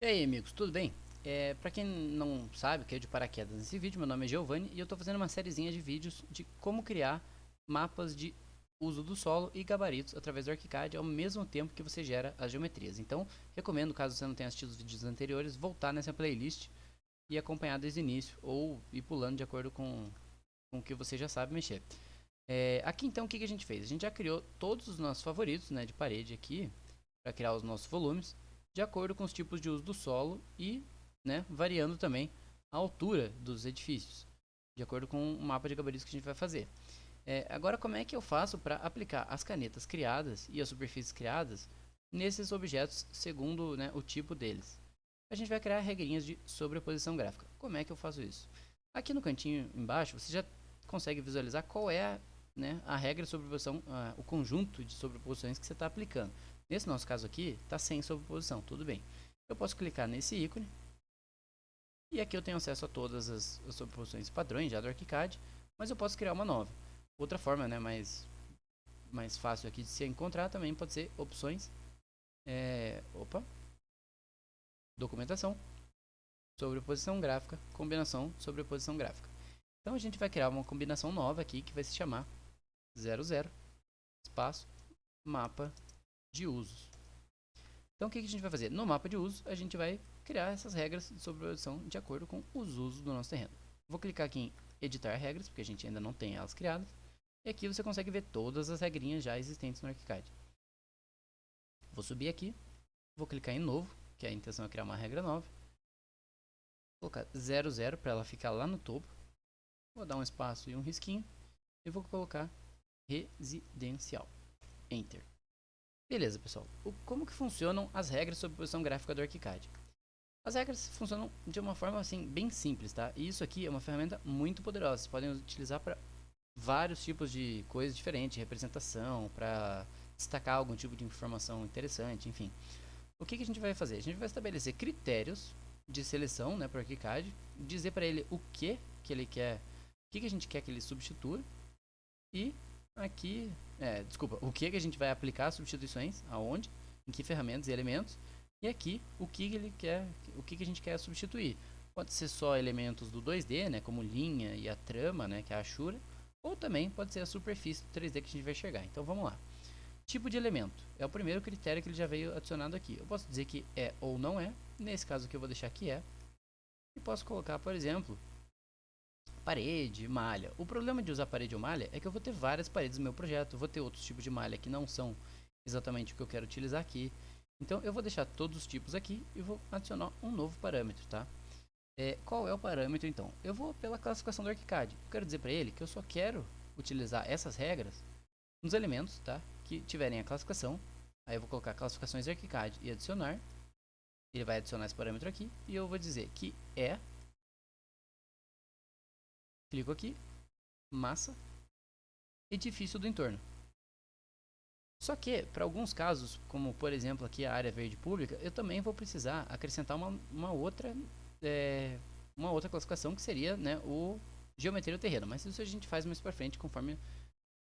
E aí, amigos, tudo bem? Pra quem não sabe, caiu de paraquedas nesse vídeo, meu nome é Giovanni e eu tô fazendo uma sériezinha de vídeos de como criar mapas de uso do solo e gabaritos através do ArchiCAD ao mesmo tempo que você gera as geometrias. Então, recomendo, caso você não tenha assistido os vídeos anteriores, voltar nessa playlist e acompanhar desde o início ou ir pulando de acordo com o que você já sabe mexer. Aqui então o que a gente fez? A gente já criou todos os nossos favoritos, né, de parede aqui para criar os nossos volumes de acordo com os tipos de uso do solo e, né, variando também a altura dos edifícios, de acordo com o mapa de gabaritos que a gente vai fazer. Agora, como é que eu faço para aplicar as canetas criadas e as superfícies criadas nesses objetos segundo, né, o tipo deles? A gente vai criar regrinhas de sobreposição gráfica. Como é que eu faço isso? Aqui no cantinho embaixo, você já consegue visualizar qual é, né, a regra de sobreposição, o conjunto de sobreposições que você está aplicando. Nesse nosso caso aqui, está sem sobreposição, tudo bem. Eu posso clicar nesse ícone e aqui eu tenho acesso a todas as sobreposições padrões já do ArchiCAD, mas eu posso criar uma nova. Outra forma, né, mais fácil aqui de se encontrar também pode ser opções, documentação, sobreposição gráfica, combinação, sobreposição gráfica. Então a gente vai criar uma combinação nova aqui que vai se chamar 00 espaço mapa de usos. Então o que a gente vai fazer? No mapa de uso a gente vai criar essas regras de sobreposição de acordo com os usos do nosso terreno. Vou clicar aqui em editar regras, porque a gente ainda não tem elas criadas. E aqui você consegue ver todas as regrinhas já existentes no ArchiCAD. Vou subir aqui, vou clicar em novo, que a intenção é criar uma regra nova. Vou colocar 00 para ela ficar lá no topo. Vou dar um espaço e um risquinho. E vou colocar residencial. Enter. Beleza, pessoal. Como que funcionam as regras de sobreposição gráfica do ArchiCAD? As regras funcionam de uma forma assim bem simples, tá? E isso aqui é uma ferramenta muito poderosa. Vocês podem utilizar para vários tipos de coisas diferentes, representação, para destacar algum tipo de informação interessante, enfim. O que a gente vai fazer? A gente vai estabelecer critérios de seleção, né, para o ArchiCAD, dizer para ele o que ele quer, o que a gente quer que ele substitua e aqui, desculpa, o que a gente vai aplicar substituições, aonde, em que ferramentas e elementos, e aqui o que ele quer, o que a gente quer substituir. Pode ser só elementos do 2D, né, como linha e a trama, né, que é a Ashura, ou também pode ser a superfície do 3D que a gente vai enxergar. Então vamos lá. Tipo de elemento é o primeiro critério que ele já veio adicionado aqui. Eu posso dizer que é ou não é. Nesse caso aqui eu vou deixar que é. E posso colocar, por exemplo, parede, malha. O problema de usar parede ou malha é que eu vou ter várias paredes no meu projeto. Eu vou ter outros tipos de malha que não são exatamente o que eu quero utilizar aqui. Então eu vou deixar todos os tipos aqui e vou adicionar um novo parâmetro, tá? Qual é o parâmetro então? Eu vou pela classificação do ArchiCAD. Eu quero dizer para ele que eu só quero utilizar essas regras nos elementos, tá? Que tiverem a classificação. Aí eu vou colocar classificações de ArchiCAD e adicionar. Ele vai adicionar esse parâmetro aqui e eu vou dizer que clico aqui, massa, edifício do entorno. Só que, para alguns casos, como por exemplo aqui a área verde pública, eu também vou precisar acrescentar é, uma outra classificação que seria, né, o geometria do terreno. Mas isso a gente faz mais para frente conforme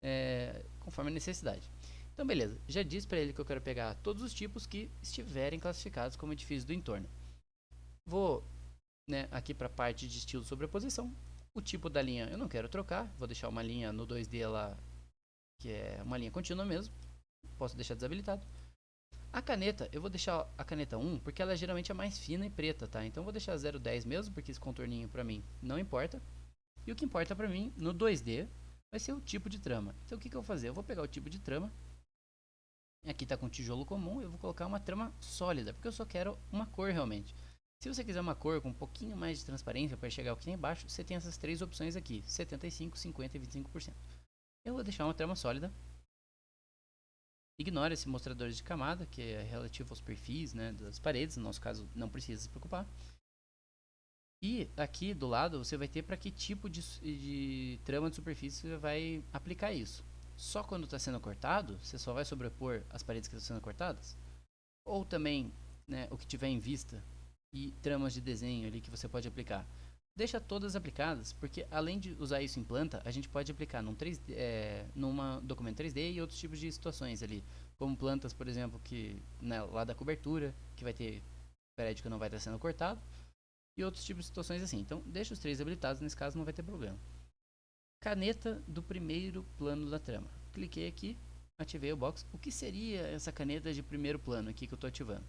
a necessidade. Então beleza, já disse para ele que eu quero pegar todos os tipos que estiverem classificados como edifícios do entorno. Vou, né, aqui para a parte de estilo sobreposição. O tipo da linha eu não quero trocar, vou deixar uma linha no 2D lá, que é uma linha contínua mesmo. Posso deixar desabilitado. A caneta, eu vou deixar a caneta 1 porque ela geralmente é mais fina e preta, tá? Então eu vou deixar 0,10 mesmo, porque esse contorninho para mim não importa. E o que importa para mim no 2D vai ser o tipo de trama. Então o que eu vou fazer? Eu vou pegar o tipo de trama. Aqui está com tijolo comum, eu vou colocar uma trama sólida, porque eu só quero uma cor realmente. Se você quiser uma cor com um pouquinho mais de transparência para chegar aqui embaixo, você tem essas três opções aqui: 75, 50 e 25%. Eu vou deixar uma trama sólida. Ignore esse mostrador de camada, que é relativo aos perfis, né, das paredes. No nosso caso, não precisa se preocupar. E aqui do lado você vai ter para que tipo de trama de superfície você vai aplicar isso. Só quando está sendo cortado, você só vai sobrepor as paredes que estão sendo cortadas? Ou também, né, o que tiver em vista e tramas de desenho ali que você pode aplicar? Deixa todas aplicadas, porque além de usar isso em planta, a gente pode aplicar numa documento 3D e outros tipos de situações ali, como plantas, por exemplo, que, né, lá da cobertura, que vai ter prédio não vai estar sendo cortado, e outros tipos de situações assim. Então, deixa os 3 habilitados, nesse caso não vai ter problema. Caneta do primeiro plano da trama. Cliquei aqui, ativei o box. O que seria essa caneta de primeiro plano aqui que eu estou ativando?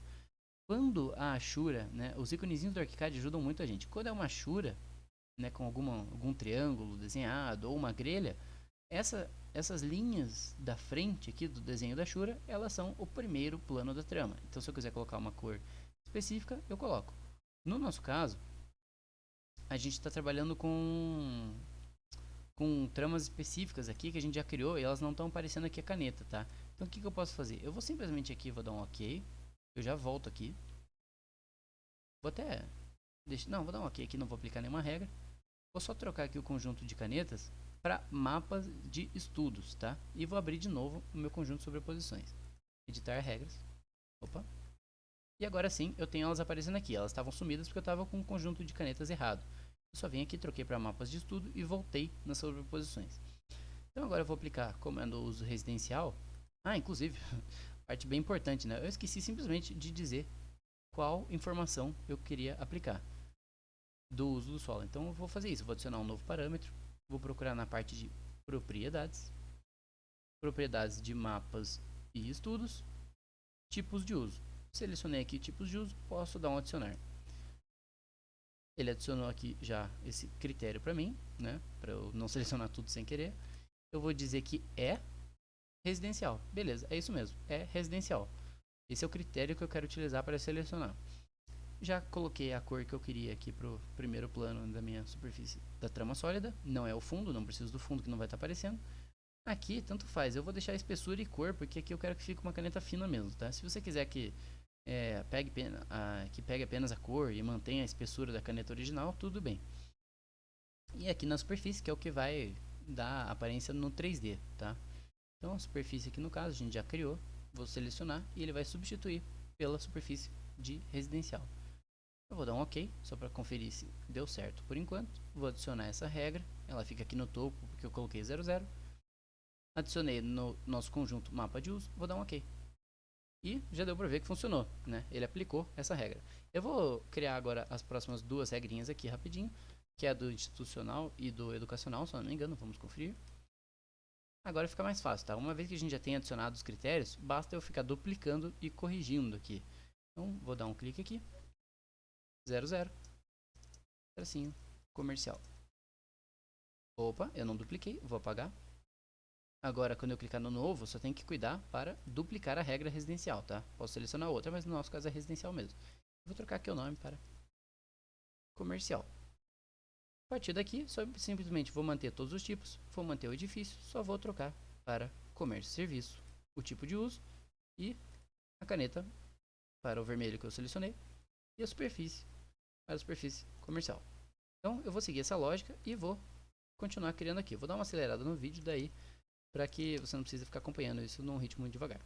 Quando a Ashura, né, os íconezinhos do ArchiCAD ajudam muito a gente. Quando é uma Ashura, né, com algum triângulo desenhado ou uma grelha, essas linhas da frente aqui do desenho da Ashura, elas são o primeiro plano da trama. Então, se eu quiser colocar uma cor específica, eu coloco. No nosso caso, a gente está trabalhando com tramas específicas aqui que a gente já criou e elas não estão aparecendo aqui a caneta, tá? Então, o que eu posso fazer? Eu vou simplesmente aqui, vou dar um OK. Eu já volto aqui. Vou até... Não, vou dar um OK aqui, não vou aplicar nenhuma regra. Vou só trocar aqui o conjunto de canetas para mapas de estudos, tá? E vou abrir de novo o meu conjunto de sobreposições. Editar regras. Opa. E agora sim, eu tenho elas aparecendo aqui. Elas estavam sumidas porque eu estava com o conjunto de canetas errado. Eu só vim aqui, troquei para mapas de estudo e voltei nas sobreposições. Então agora eu vou aplicar comando uso residencial. Ah, inclusive, parte bem importante, né? Eu esqueci simplesmente de dizer qual informação eu queria aplicar do uso do solo. Então eu vou fazer isso, vou adicionar um novo parâmetro, vou procurar na parte de propriedades, propriedades de mapas e estudos, tipos de uso. Selecionei aqui tipos de uso, posso dar um adicionar. Ele adicionou aqui já esse critério para mim, né, para eu não selecionar tudo sem querer. Eu vou dizer que é residencial. Beleza, é isso mesmo, é residencial. Esse é o critério que eu quero utilizar para selecionar. Já coloquei a cor que eu queria aqui para o primeiro plano da minha superfície da trama sólida. Não é o fundo, não preciso do fundo que não vai estar aparecendo. Aqui, tanto faz, eu vou deixar espessura e cor, porque aqui eu quero que fique uma caneta fina mesmo, tá? Se você quiser que pegue apenas a cor e mantenha a espessura da caneta original, tudo bem. E aqui na superfície, que é o que vai dar aparência no 3D, tá? Então a superfície aqui no caso, a gente já criou, vou selecionar e ele vai substituir pela superfície de residencial. Eu vou dar um OK, só para conferir se deu certo por enquanto. Vou adicionar essa regra, ela fica aqui no topo porque eu coloquei 00. Adicionei no nosso conjunto mapa de uso, vou dar um OK. E já deu para ver que funcionou, né? Ele aplicou essa regra. Eu vou criar agora as próximas duas regrinhas aqui rapidinho, que é a do institucional e do educacional, se não me engano, vamos conferir. Agora fica mais fácil, tá? Uma vez que a gente já tem adicionado os critérios, basta eu ficar duplicando e corrigindo aqui. Então, vou dar um clique aqui. 00. Tracinho comercial. Opa, eu não dupliquei, vou apagar. Agora, quando eu clicar no novo, só tem que cuidar para duplicar a regra residencial, tá? Posso selecionar outra, mas no nosso caso é residencial mesmo. Vou trocar aqui o nome para comercial. A partir daqui, simplesmente vou manter todos os tipos, vou manter o edifício, só vou trocar para comércio e serviço, o tipo de uso e a caneta para o vermelho que eu selecionei e a superfície para a superfície comercial. Então, eu vou seguir essa lógica e vou continuar criando aqui. Vou dar uma acelerada no vídeo daí, para que você não precise ficar acompanhando isso num ritmo muito devagar.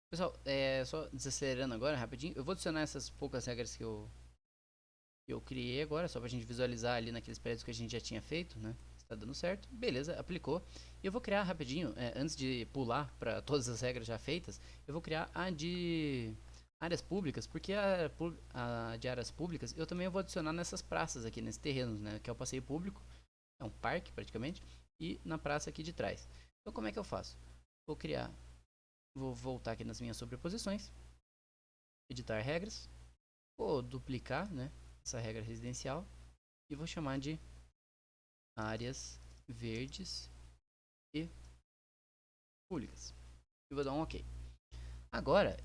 Pessoal, só desacelerando agora rapidinho, eu vou adicionar essas poucas regras que eu criei agora, só pra gente visualizar ali naqueles prédios que a gente já tinha feito, né? Está dando certo, beleza, aplicou. E eu vou criar rapidinho, antes de pular para todas as regras já feitas, eu vou criar a de áreas públicas, porque a de áreas públicas eu também vou adicionar nessas praças aqui, nesses terrenos, né? Que é o passeio público, é um parque praticamente, e na praça aqui de trás. Então como é que eu faço? Vou voltar aqui nas minhas sobreposições, editar regras, vou duplicar, né? Essa regra residencial e vou chamar de áreas verdes e públicas e vou dar um OK. Agora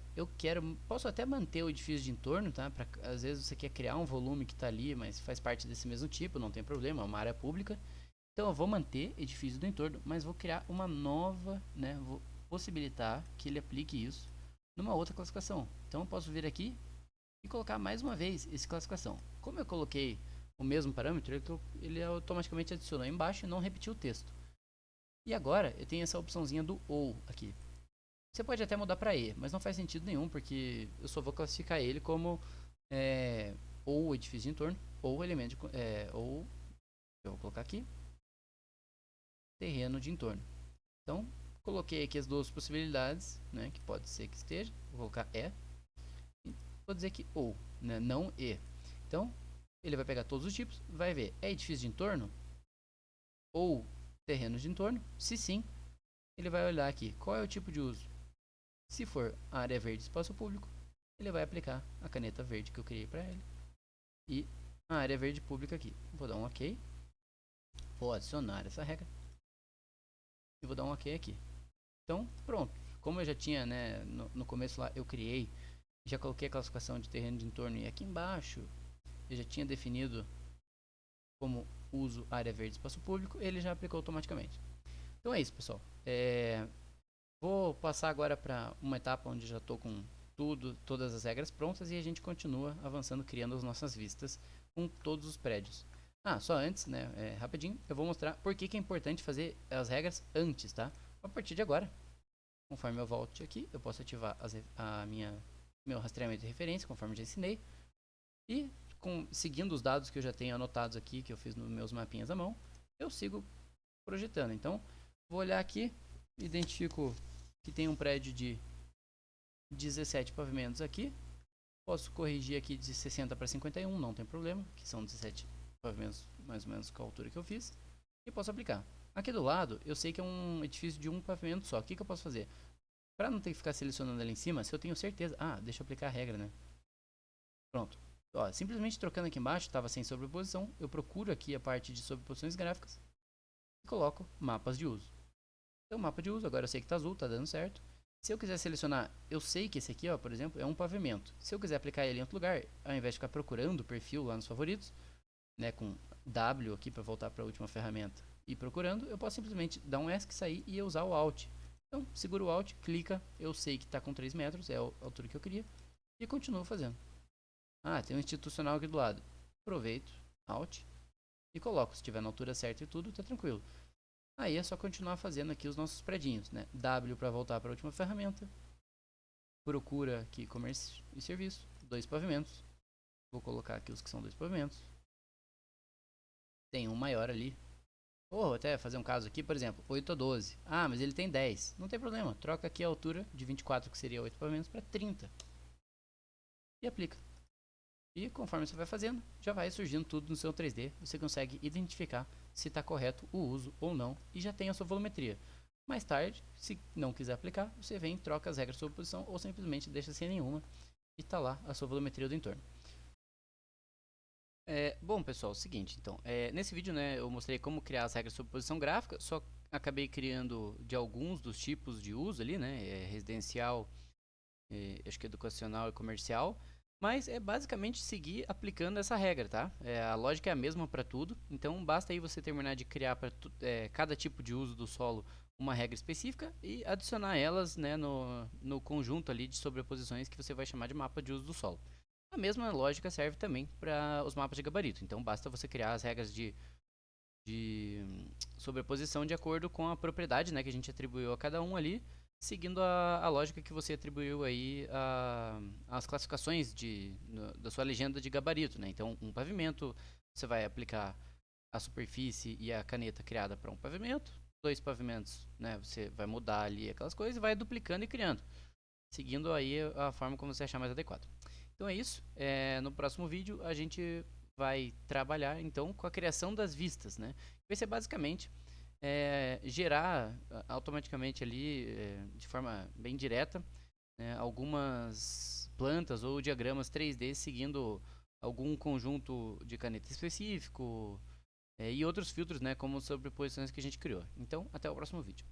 posso até manter o edifício de entorno, tá? Às vezes você quer criar um volume que está ali, mas faz parte desse mesmo tipo, não tem problema, é uma área pública. Então eu vou manter edifício do entorno, mas vou criar uma nova, né? Vou possibilitar que ele aplique isso numa outra classificação. Então eu posso vir aqui e colocar mais uma vez essa classificação. Como eu coloquei o mesmo parâmetro, ele automaticamente adicionou embaixo e não repetiu o texto. E agora eu tenho essa opçãozinha do OU aqui. Você pode até mudar para E, mas não faz sentido nenhum, porque eu só vou classificar ele como ou edifício de entorno, ou elemento de, ou eu vou colocar aqui terreno de entorno. Então, coloquei aqui as duas possibilidades, né, que pode ser que esteja. Vou colocar E e vou dizer que ou, né, não E. Então, ele vai pegar todos os tipos, vai ver é edifício de entorno ou terreno de entorno. Se sim, ele vai olhar aqui qual é o tipo de uso. Se for área verde espaço público, ele vai aplicar a caneta verde que eu criei para ele e a área verde pública aqui. Vou dar um OK, vou adicionar essa regra e vou dar um OK aqui. Então, pronto. Como eu já tinha, né, no começo lá, eu criei, já coloquei a classificação de terreno de entorno e aqui embaixo eu já tinha definido como uso área verde espaço público, ele já aplicou automaticamente. Então é isso, pessoal. Vou passar agora para uma etapa onde já estou com todas as regras prontas e a gente continua avançando, criando as nossas vistas com todos os prédios. Só antes, né, rapidinho, eu vou mostrar por que é importante fazer as regras antes, tá? A partir de agora, conforme eu volte aqui, eu posso ativar meu rastreamento de referência, conforme já ensinei. E seguindo os dados que eu já tenho anotados aqui, que eu fiz nos meus mapinhas à mão, eu sigo projetando. Então, vou olhar aqui, identifico que tem um prédio de 17 pavimentos aqui. Posso corrigir aqui de 60 para 51, não tem problema, que são 17 pavimentos mais ou menos com a altura que eu fiz. E posso aplicar. Aqui do lado, eu sei que é um edifício de um pavimento só. O que eu posso fazer? Para não ter que ficar selecionando ali em cima, se eu tenho certeza... deixa eu aplicar a regra, né? Pronto. Ó, simplesmente trocando aqui embaixo, estava sem sobreposição. Eu procuro aqui a parte de sobreposições gráficas e coloco mapas de uso. Então, mapa de uso, agora eu sei que está azul, está dando certo. Se eu quiser selecionar, eu sei que esse aqui, ó, por exemplo, é um pavimento. Se eu quiser aplicar ele em outro lugar, ao invés de ficar procurando o perfil lá nos favoritos, né, com W aqui para voltar para a última ferramenta e procurando, eu posso simplesmente dar um ESC, sair e usar o Alt. Então, seguro o Alt, clica, eu sei que está com 3 metros, é a altura que eu queria, e continuo fazendo. Tem um institucional aqui do lado. Aproveito, Alt, e coloco. Se estiver na altura certa e tudo, tá tranquilo. Aí é só continuar fazendo aqui os nossos predinhos, né? W para voltar para a última ferramenta. Procura aqui comércio e serviço. 2 pavimentos. Vou colocar aqui os que são 2 pavimentos. Tem um maior ali. Ou até fazer um caso aqui, por exemplo, 8 a 12. Mas ele tem 10. Não tem problema. Troca aqui a altura de 24, que seria 8 pavimentos, para 30. E aplica. E conforme você vai fazendo, já vai surgindo tudo no seu 3D. Você consegue identificar se está correto o uso ou não e já tem a sua volumetria. Mais tarde, se não quiser aplicar, você vem, troca as regras de sobreposição ou simplesmente deixa sem nenhuma e está lá a sua volumetria do entorno. Bom, pessoal, é o seguinte, então, nesse vídeo, né, eu mostrei como criar as regras de sobreposição gráfica, só acabei criando de alguns dos tipos de uso ali, né, residencial, acho que educacional e comercial. Mas é basicamente seguir aplicando essa regra, tá? A lógica é a mesma para tudo, então basta aí você terminar de criar para cada tipo de uso do solo uma regra específica e adicionar elas, né, no conjunto ali de sobreposições que você vai chamar de mapa de uso do solo. A mesma lógica serve também para os mapas de gabarito, então basta você criar as regras de sobreposição de acordo com a propriedade, né, que a gente atribuiu a cada um ali, seguindo a lógica que você atribuiu aí as classificações da sua legenda de gabarito, né? Então, um pavimento, você vai aplicar a superfície e a caneta criada para um pavimento. 2 pavimentos, né? Você vai mudar ali aquelas coisas e vai duplicando e criando, seguindo aí a forma como você achar mais adequado. Então é isso. No próximo vídeo a gente vai trabalhar então com a criação das vistas, né? Vai ser basicamente gerar automaticamente ali, de forma bem direta, algumas plantas ou diagramas 3D seguindo algum conjunto de caneta específico e outros filtros, né, como sobreposições que a gente criou. Então, até o próximo vídeo.